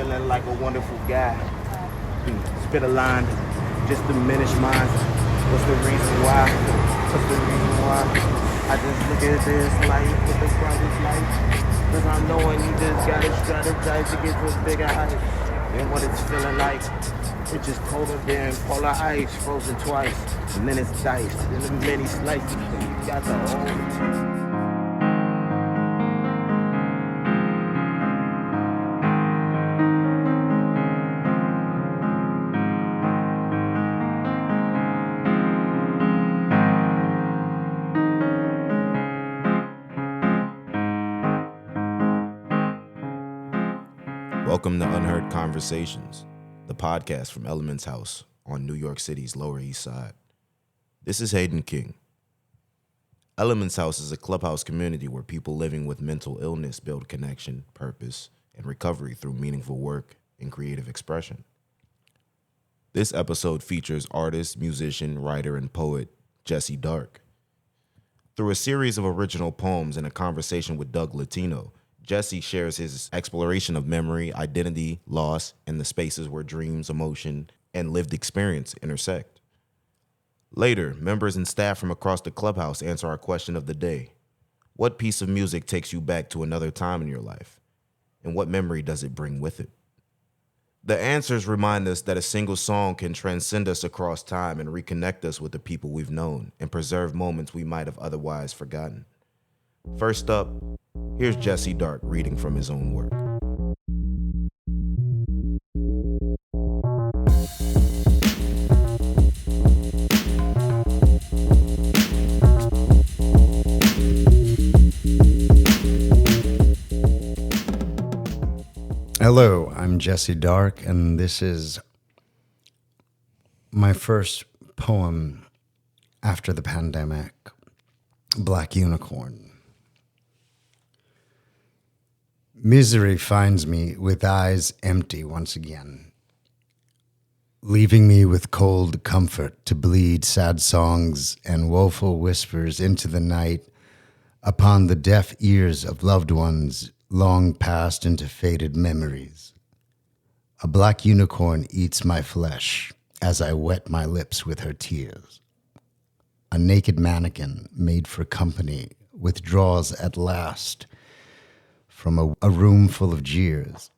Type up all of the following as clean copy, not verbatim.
feeling like a wonderful guy. Spit a line, just diminish mine. What's the reason why? What's the reason why? I just look at this life with the brightest light. Cause I'm knowing you just gotta strategize to get to a bigger height. And what it's feeling like, it's just colder than polar ice, frozen twice. And then it's diced, and the many slices, and you got the whole. Welcome to Unheard Conversations, the podcast from Elements House on New York City's Lower East Side. This is Hayden King. Elements House is a clubhouse community where people living with mental illness build connection, purpose, and recovery through meaningful work and creative expression. This episode features artist, musician, writer, and poet Jesse Dark. Through a series of original poems and a conversation with Doug Latino, Jesse shares his exploration of memory, identity, loss, and the spaces where dreams, emotion, and lived experience intersect. Later, members and staff from across the clubhouse answer our question of the day. What piece of music takes you back to another time in your life? And what memory does it bring with it? The answers remind us that a single song can transcend us across time and reconnect us with the people we've known and preserve moments we might have otherwise forgotten. First up, here's Jesse Dark reading from his own work. Hello, I'm Jesse Dark, and this is my first poem after the pandemic, Black Unicorn. Misery finds me with eyes empty once again, leaving me with cold comfort to bleed sad songs and woeful whispers into the night upon the deaf ears of loved ones long passed into faded memories. A black unicorn eats my flesh as I wet my lips with her tears. A naked mannequin made for company withdraws at last from a room full of jeers.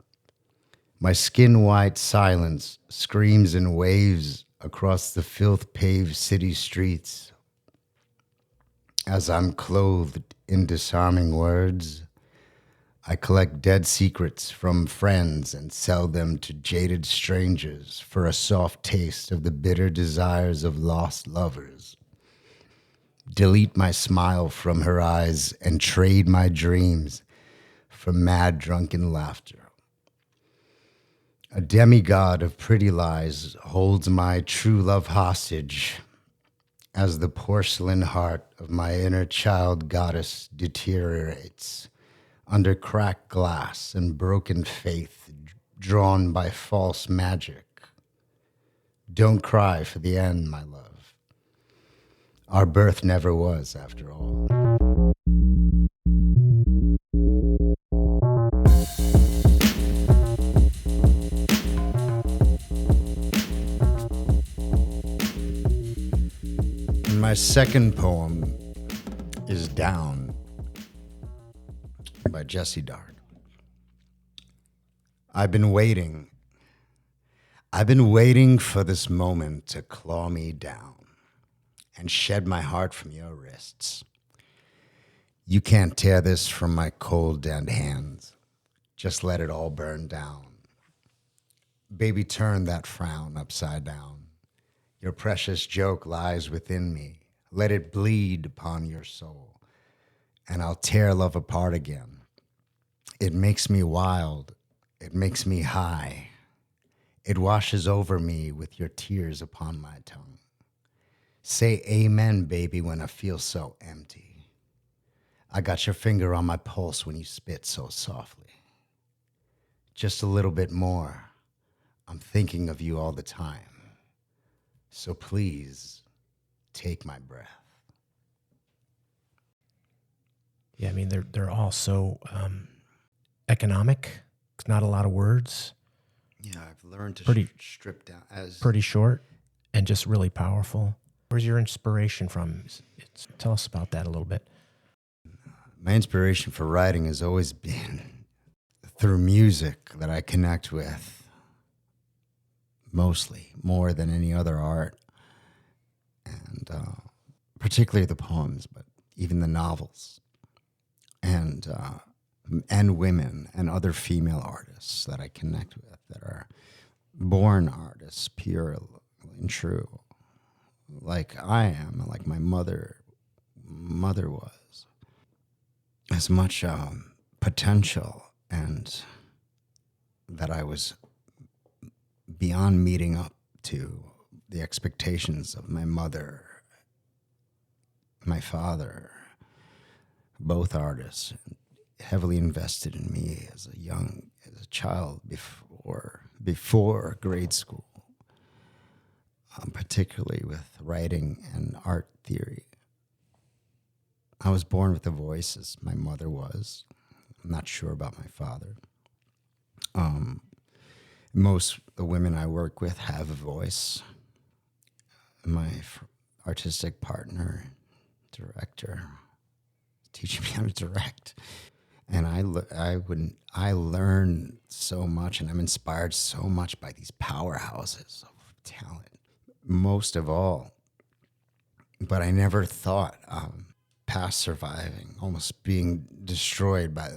My skin-white silence screams in waves across the filth-paved city streets. As I'm clothed in disarming words, I collect dead secrets from friends and sell them to jaded strangers for a soft taste of the bitter desires of lost lovers. Delete my smile from her eyes and trade my dreams for mad drunken laughter. A demigod of pretty lies holds my true love hostage as the porcelain heart of my inner child goddess deteriorates under cracked glass and broken faith drawn by false magic. Don't cry for the end, my love. Our birth never was, after all. My second poem is Down by Jesse Dark. I've been waiting for this moment to claw me down and shed my heart from your wrists. You can't tear this from my cold dead hands. Just let it all burn down. Baby, turn that frown upside down. Your precious joke lies within me. Let it bleed upon your soul, and I'll tear love apart again. It makes me wild. It makes me high. It washes over me with your tears upon my tongue. Say amen, baby, when I feel so empty. I got your finger on my pulse when you spit so softly. Just a little bit more. I'm thinking of you all the time. So please, take my breath. Yeah, I mean, they're all so economic. It's not a lot of words. Yeah, I've learned to Pretty- strip down as Pretty short and just really powerful. Where's your inspiration from? Tell us about that a little bit. my inspiration for writing has always been through music that I connect with mostly, more than any other art, and particularly the poems, but even the novels, and women and other female artists that I connect with that are born artists, pure and true, like I am, like my mother was. As much potential, and that I was beyond meeting up to the expectations of my mother, my father, both artists, heavily invested in me as a child before grade school, particularly with writing and art theory. I was born with a voice, as my mother was. I'm not sure about my father. Most of the women I work with have a voice. My artistic partner, director, teaching me how to direct. And I learn so much, and I'm inspired so much by these powerhouses of talent. Most of all, but I never thought past surviving, almost being destroyed by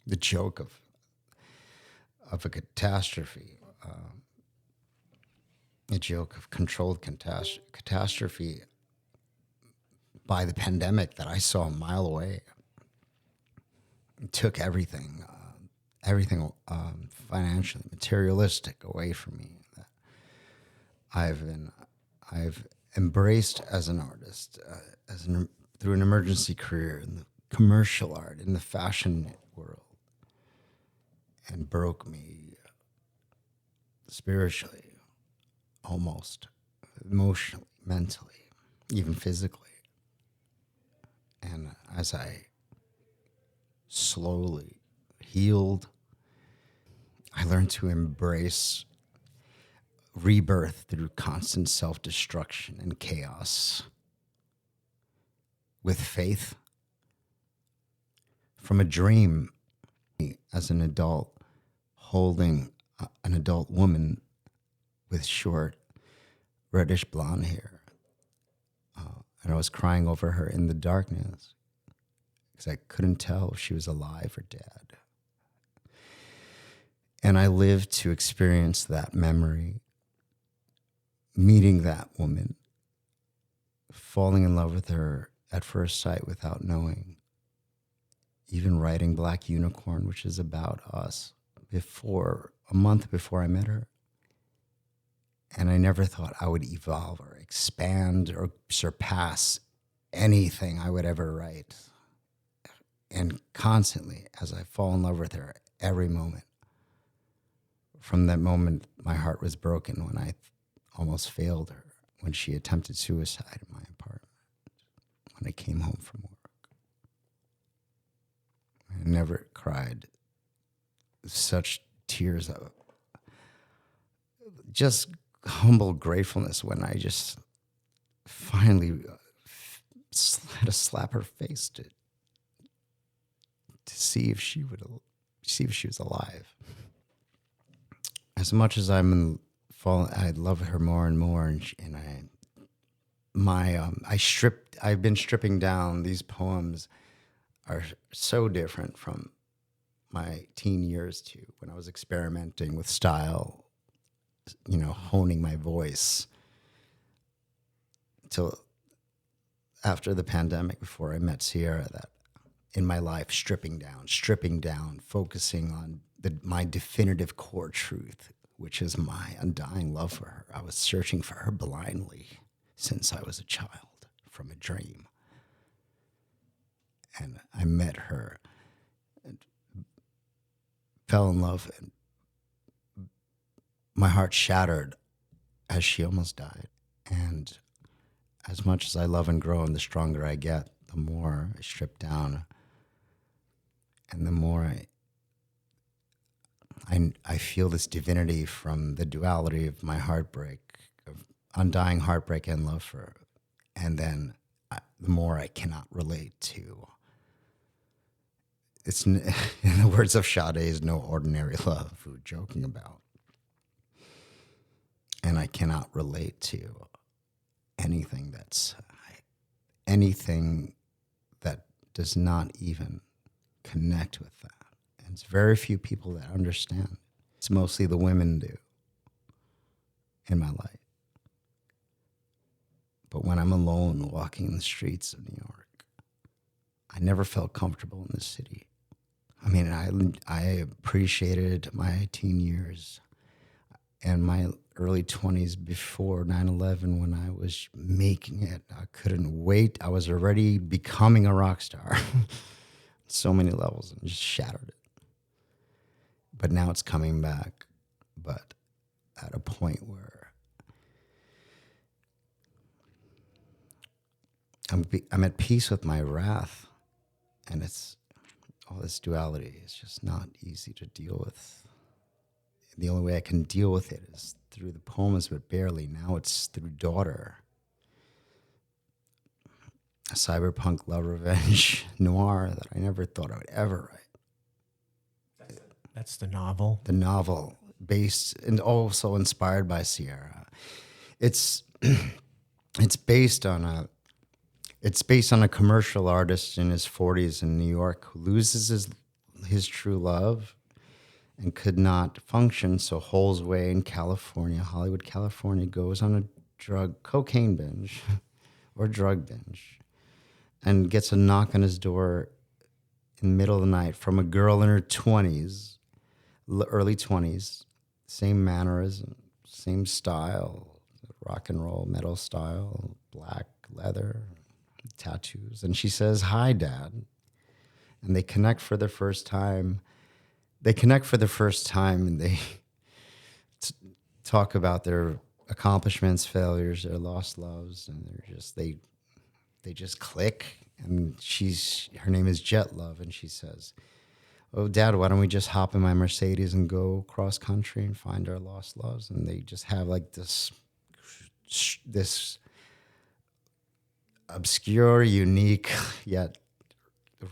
the joke of a catastrophe, a joke of controlled catastrophe by the pandemic that I saw a mile away. It took everything financially, materialistic away from me. I've embraced as an artist, through an emergency career in the commercial art, in the fashion world, and broke me spiritually, almost, emotionally, mentally, even physically. And as I slowly healed, I learned to embrace rebirth through constant self-destruction and chaos with faith. From a dream as an adult, holding an adult woman with short reddish blonde hair, and I was crying over her in the darkness because I couldn't tell if she was alive or dead. And I lived to experience that memory, meeting that woman, falling in love with her at first sight without knowing, even writing Black Unicorn, which is about us, a month before I met her. And I never thought I would evolve or expand or surpass anything I would ever write. And constantly, as I fall in love with her every moment, from that moment, my heart was broken when I almost failed her, when she attempted suicide in my apartment, when I came home from work. I never cried such tears of just humble gratefulness when I just finally had to slap her face to see if she was alive. As much as I love her more and more, I've been stripping down. These poems are so different from my teen years to when I was experimenting with style, honing my voice, till after the pandemic, before I met Sierra, that in my life, stripping down, focusing on my definitive core truth, which is my undying love for her. I was searching for her blindly since I was a child from a dream. And I met her and fell in love, and my heart shattered as she almost died. And as much as I love and grow, and the stronger I get, the more I strip down, and the more I feel this divinity from the duality of my heartbreak, of undying heartbreak and love for her. And then the more I cannot relate to. It's, in the words of Sade, is no ordinary love we're joking about. And I cannot relate to anything that does not even connect with that. And it's very few people that understand. It's mostly the women do in my life. But when I'm alone walking the streets of New York, I never felt comfortable in this city. I mean, I appreciated my teen years and my early 20s before 9/11 when I was making it. I couldn't wait. I was already becoming a rock star. So many levels, and just shattered it. But now it's coming back, but at a point where I'm at peace with my wrath, and it's all this duality is just not easy to deal with. The only way I can deal with it is through the poems, but barely. Now it's through Daughter, a cyberpunk love revenge noir that I never thought I would ever write. That's the novel. The novel, based and also inspired by Sierra. It's based on a commercial artist in his 40s in New York who loses his true love and could not function, so holes away in California, Hollywood, California, goes on a cocaine binge or drug binge, and gets a knock on his door in the middle of the night from a girl in her 20s, early 20s, same mannerism, same style, rock and roll, metal style, black leather, tattoos. And she says, "Hi, Dad." And they connect for the first time. And they talk about their accomplishments, failures, their lost loves, and they just click. And her name is Jet Love, and she says, "Oh, Dad, why don't we just hop in my Mercedes and go cross country and find our lost loves?" And they just have like this obscure, unique, yet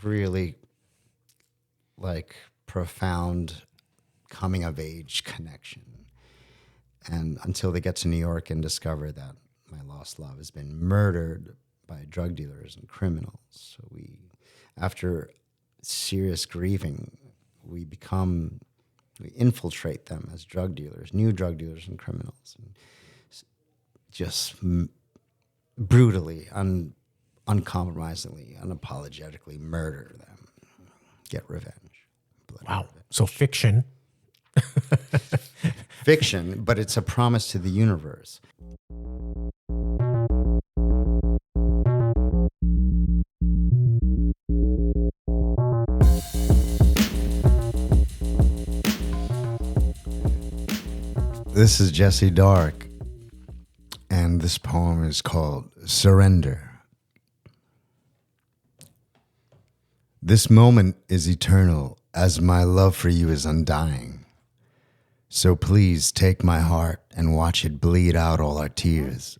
really like profound coming of age connection. And until they get to New York and discover that my lost love has been murdered by drug dealers and criminals. So after serious grieving, we infiltrate them as drug dealers, new drug dealers and criminals, and just brutally, uncompromisingly, unapologetically murder them, get revenge. Wow. Revenge. So fiction. Fiction, but it's a promise to the universe. This is Jesse Dark, and this poem is called Surrender. This moment is eternal, as my love for you is undying. So please take my heart and watch it bleed out all our tears.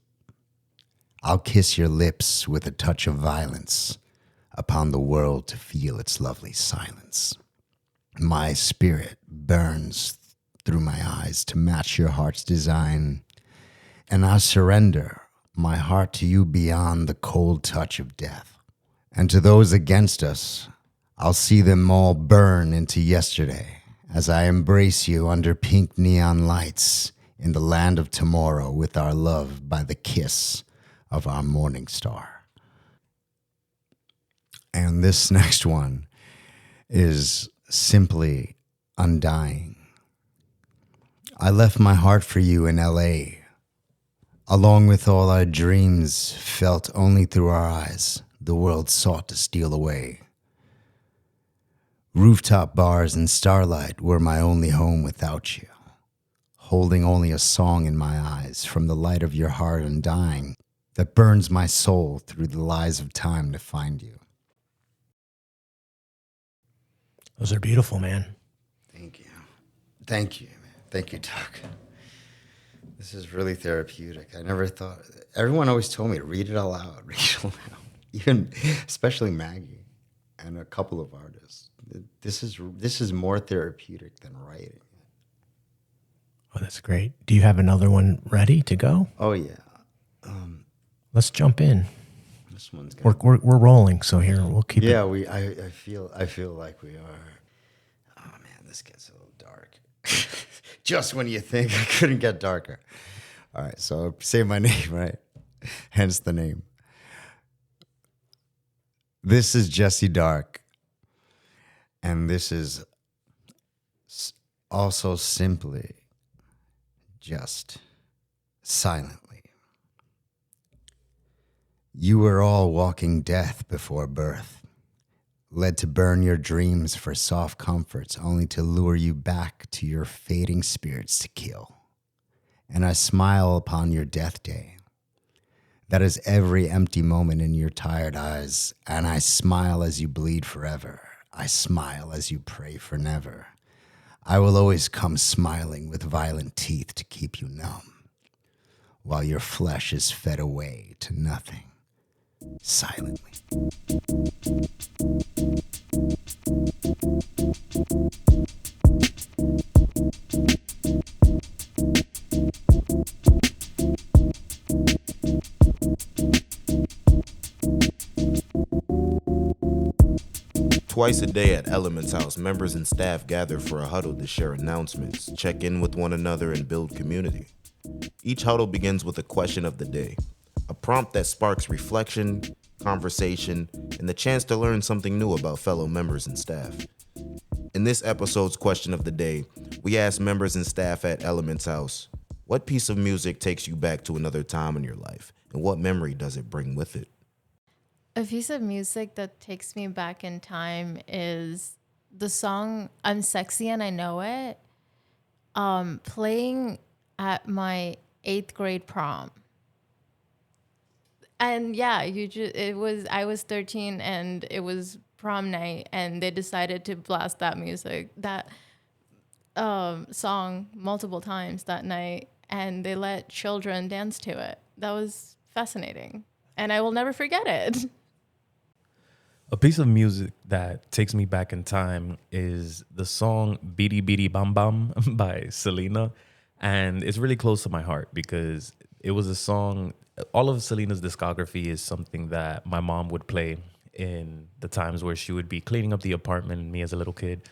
I'll kiss your lips with a touch of violence upon the world to feel its lovely silence. My spirit burns through my eyes to match your heart's design, and I surrender my heart to you beyond the cold touch of death. And to those against us, I'll see them all burn into yesterday as I embrace you under pink neon lights in the land of tomorrow with our love by the kiss of our morning star. And this next one is simply undying. I left my heart for you in LA, along with all our dreams felt only through our eyes, the world sought to steal away. Rooftop bars and starlight were my only home without you, holding only a song in my eyes from the light of your heart undying that burns my soul through the lies of time to find you. Those are beautiful, man. Thank you. Thank you, man. Thank you, Doc. This is really therapeutic. I never thought. Everyone always told me to read it aloud, read it aloud. Even, especially Maggie and a couple of artists. This is more therapeutic than writing. Oh, that's great. Do you have another one ready to go? Oh yeah. Let's jump in. This one's We're rolling, so here we'll keep it. Yeah, I feel like we are. Oh man, this gets a little dark. Just when you think I couldn't get darker. All right, so say my name, right? Hence the name. This is Jesse Dark, and this is also simply just silently. You were all walking death before birth, led to burn your dreams for soft comforts, only to lure you back to your fading spirits to kill. And I smile upon your death day. That is every empty moment in your tired eyes, and I smile as you bleed forever. I smile as you pray for never. I will always come smiling with violent teeth to keep you numb, while your flesh is fed away to nothing. Silently. Twice a day at Element's house, members and staff gather for a huddle to share announcements, check in with one another, and build community. Each huddle begins with a question of the day, a prompt that sparks reflection, conversation, and the chance to learn something new about fellow members and staff. In this episode's question of the day, we ask members and staff at Element's house, what piece of music takes you back to another time in your life, and what memory does it bring with it? A piece of music that takes me back in time is the song I'm Sexy and I Know It, playing at my 8th grade prom. And yeah, I was 13 and it was prom night and they decided to blast that song multiple times that night, and they let children dance to it. That was fascinating. And I will never forget it. A piece of music that takes me back in time is the song Beady Beady Bam Bam by Selena. And it's really close to my heart because it was a song, all of Selena's discography is something that my mom would play in the times where she would be cleaning up the apartment and me as a little kid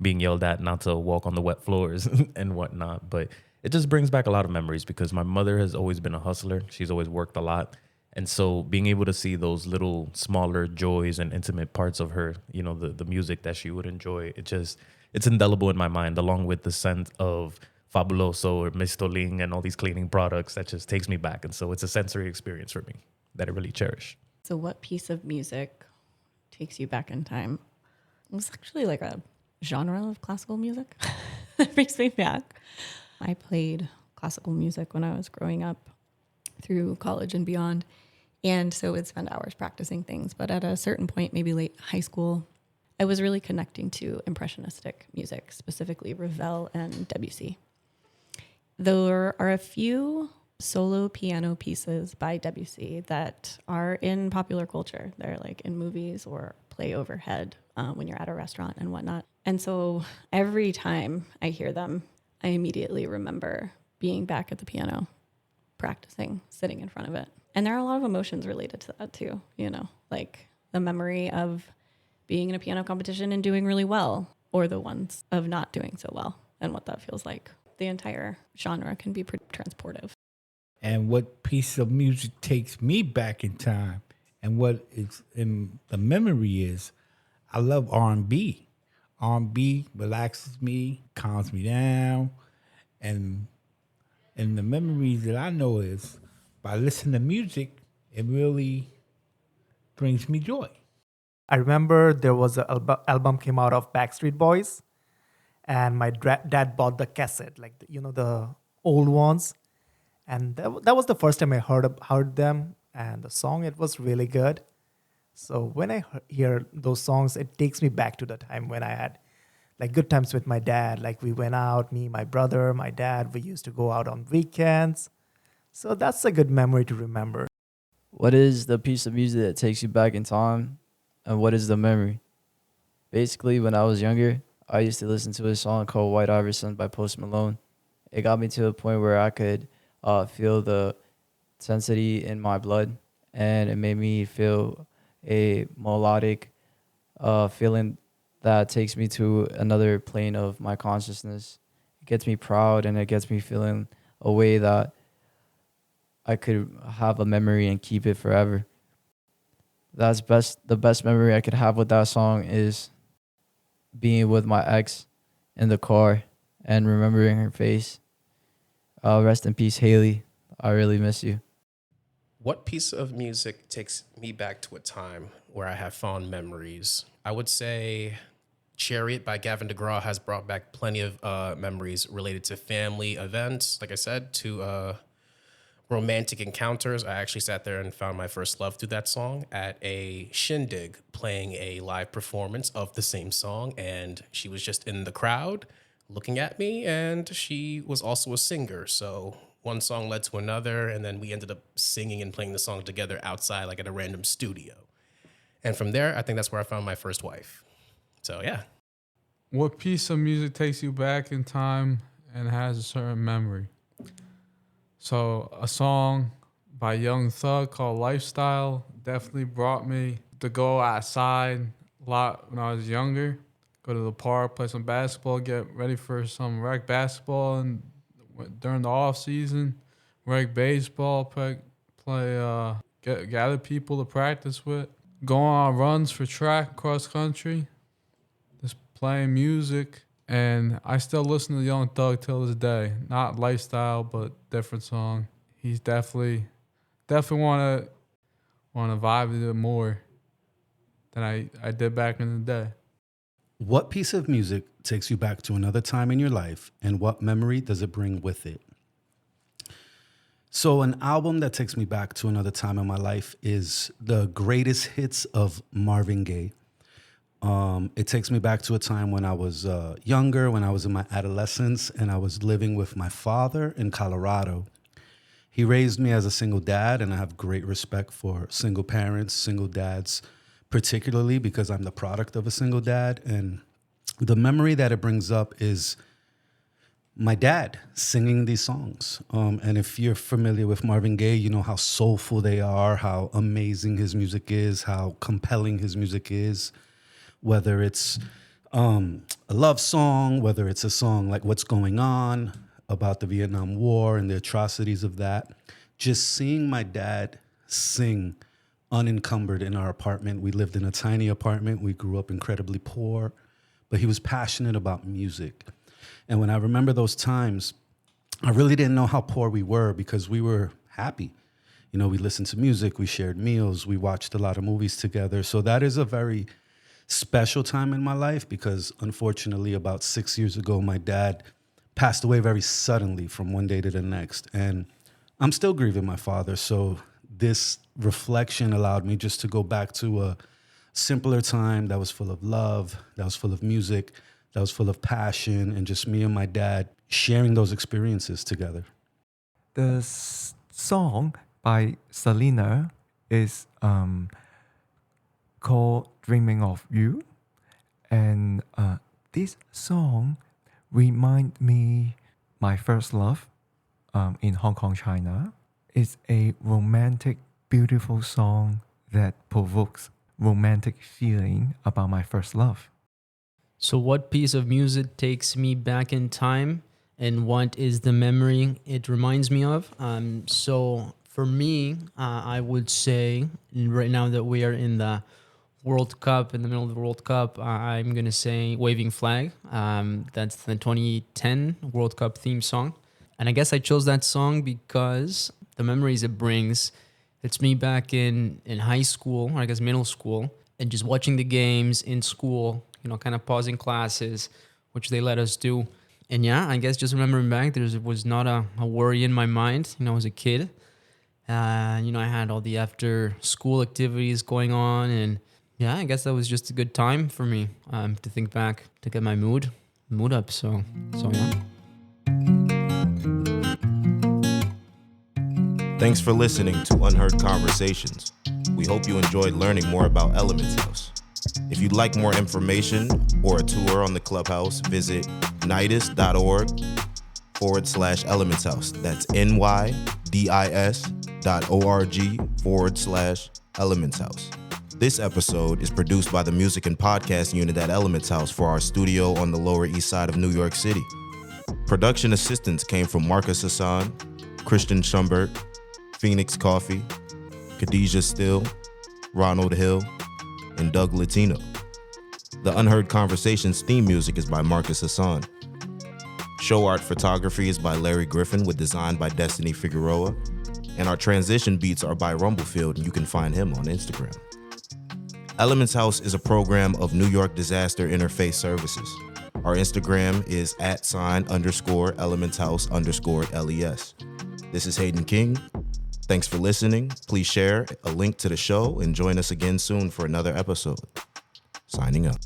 being yelled at not to walk on the wet floors and whatnot. But it just brings back a lot of memories because my mother has always been a hustler. She's always worked a lot. And so being able to see those little smaller joys and intimate parts of her, you know, the music that she would enjoy, it's indelible in my mind, along with the scent of Fabuloso or Mistoling and all these cleaning products that just takes me back. And so it's a sensory experience for me that I really cherish. So what piece of music takes you back in time? It was actually like a genre of classical music that brings me back. I played classical music when I was growing up through college and beyond. And so would spend hours practicing things. But at a certain point, maybe late high school, I was really connecting to impressionistic music, specifically Ravel and Debussy. There are a few solo piano pieces by Debussy that are in popular culture. They're like in movies or play overhead when you're at a restaurant and whatnot. And so every time I hear them, I immediately remember being back at the piano, practicing, sitting in front of it. And there are a lot of emotions related to that too, you know, like the memory of being in a piano competition and doing really well, or the ones of not doing so well and what that feels like. The entire genre can be pretty transportive. And what piece of music takes me back in time and what is in the memory is I love R&B. R&B relaxes me, calms me down. And the memories that I know is by listening to music, it really brings me joy. I remember there was an album came out of Backstreet Boys, and my dad bought the cassette, like the old ones, and that was the first time I heard them, and the song, it was really good. So when I hear those songs, it takes me back to the time when I had like good times with my dad. Like we went out, me, my brother, my dad. We used to go out on weekends. So that's a good memory to remember. What is the piece of music that takes you back in time, and what is the memory? Basically, when I was younger, I used to listen to a song called White Iverson by Post Malone. It got me to a point where I could feel the intensity in my blood, and it made me feel a melodic feeling that takes me to another plane of my consciousness. It gets me proud, and it gets me feeling a way that I could have a memory and keep it forever. The best memory I could have with that song is being with my ex in the car and remembering her face. Rest in peace, Haley. I really miss you. What piece of music takes me back to a time where I have fond memories? I would say Chariot by Gavin DeGraw has brought back plenty of memories related to family events, like I said, to romantic encounters. I actually sat there and found my first love through that song at a shindig, playing a live performance of the same song. And she was just in the crowd looking at me, and she was also a singer. So one song led to another, and then we ended up singing and playing the song together outside, like at a random studio. And from there, I think that's where I found my first wife. So yeah. What piece of music takes you back in time and has a certain memory? So a song by Young Thug called Lifestyle definitely brought me to go outside a lot when I was younger. Go to the park, play some basketball, get ready for some rec basketball, and during the off season, rec baseball, gather people to practice with, go on runs for track, cross country, just playing music. And I still listen to Young Thug till this day. Not Lifestyle, but different song. He's definitely want to vibe with it more than I did back in the day. What piece of music takes you back to another time in your life, and what memory does it bring with it? So an album that takes me back to another time in my life is the greatest hits of Marvin Gaye. It takes me back to a time when I was younger, when I was in my adolescence, and I was living with my father in Colorado. He raised me as a single dad, and I have great respect for single parents, single dads, particularly because I'm the product of a single dad. And the memory that it brings up is my dad singing these songs. And if you're familiar with Marvin Gaye, you know how soulful they are, how amazing his music is, how compelling his music is. Whether it's a love song, whether it's a song like What's Going On about the Vietnam War and the atrocities of that, just seeing my dad sing unencumbered in our apartment. We lived in a tiny apartment. We grew up incredibly poor, but he was passionate about music. And when I remember those times, I really didn't know how poor we were because we were happy. You know, we listened to music, we shared meals, we watched a lot of movies together. So that is a very special time in my life because unfortunately about 6 years ago, my dad passed away very suddenly from one day to the next. And I'm still grieving my father. So this reflection allowed me just to go back to a simpler time that was full of love, that was full of music, that was full of passion, and just me and my dad sharing those experiences together. The song by Selena is called Dreaming of You. And this song remind me my first love in Hong Kong, China. It's a romantic, beautiful song that provokes romantic feeling about my first love. So what piece of music takes me back in time, and what is the memory it reminds me of? So for me, I would say right now that we are in the World Cup, in the middle of the World Cup, I'm going to say Waving Flag. That's the 2010 World Cup theme song. And I guess I chose that song because the memories it brings, it's me back in high school, or I guess middle school, and just watching the games in school, you know, kind of pausing classes, which they let us do. And yeah, I guess just remembering back, there was not a worry in my mind, you know, as a kid. You know, I had all the after school activities going on, and yeah, I guess that was just a good time for me to think back, to get my mood up. So yeah. Thanks for listening to Unheard Conversations. We hope you enjoyed learning more about Elements House. If you'd like more information or a tour on the Clubhouse, visit nydis.org/Elements House. That's nydis.org/Elements House. This episode is produced by the Music and Podcast Unit at Elements House for our studio on the Lower East Side of New York City. Production assistance came from Marcus Hassan, Christian Schumbert, Phoenix Coffee, Khadijah Still, Ronald Hill, and Doug Latino. The Unheard Conversations theme music is by Marcus Hassan. Show art photography is by Larry Griffin with design by Destiny Figueroa. And our transition beats are by Rumblefield, and you can find him on Instagram. Elements House is a program of New York Disaster Interfaith Services. Our Instagram is @_elementshouse_LES. This is Hayden King. Thanks for listening. Please share a link to the show and join us again soon for another episode. Signing up.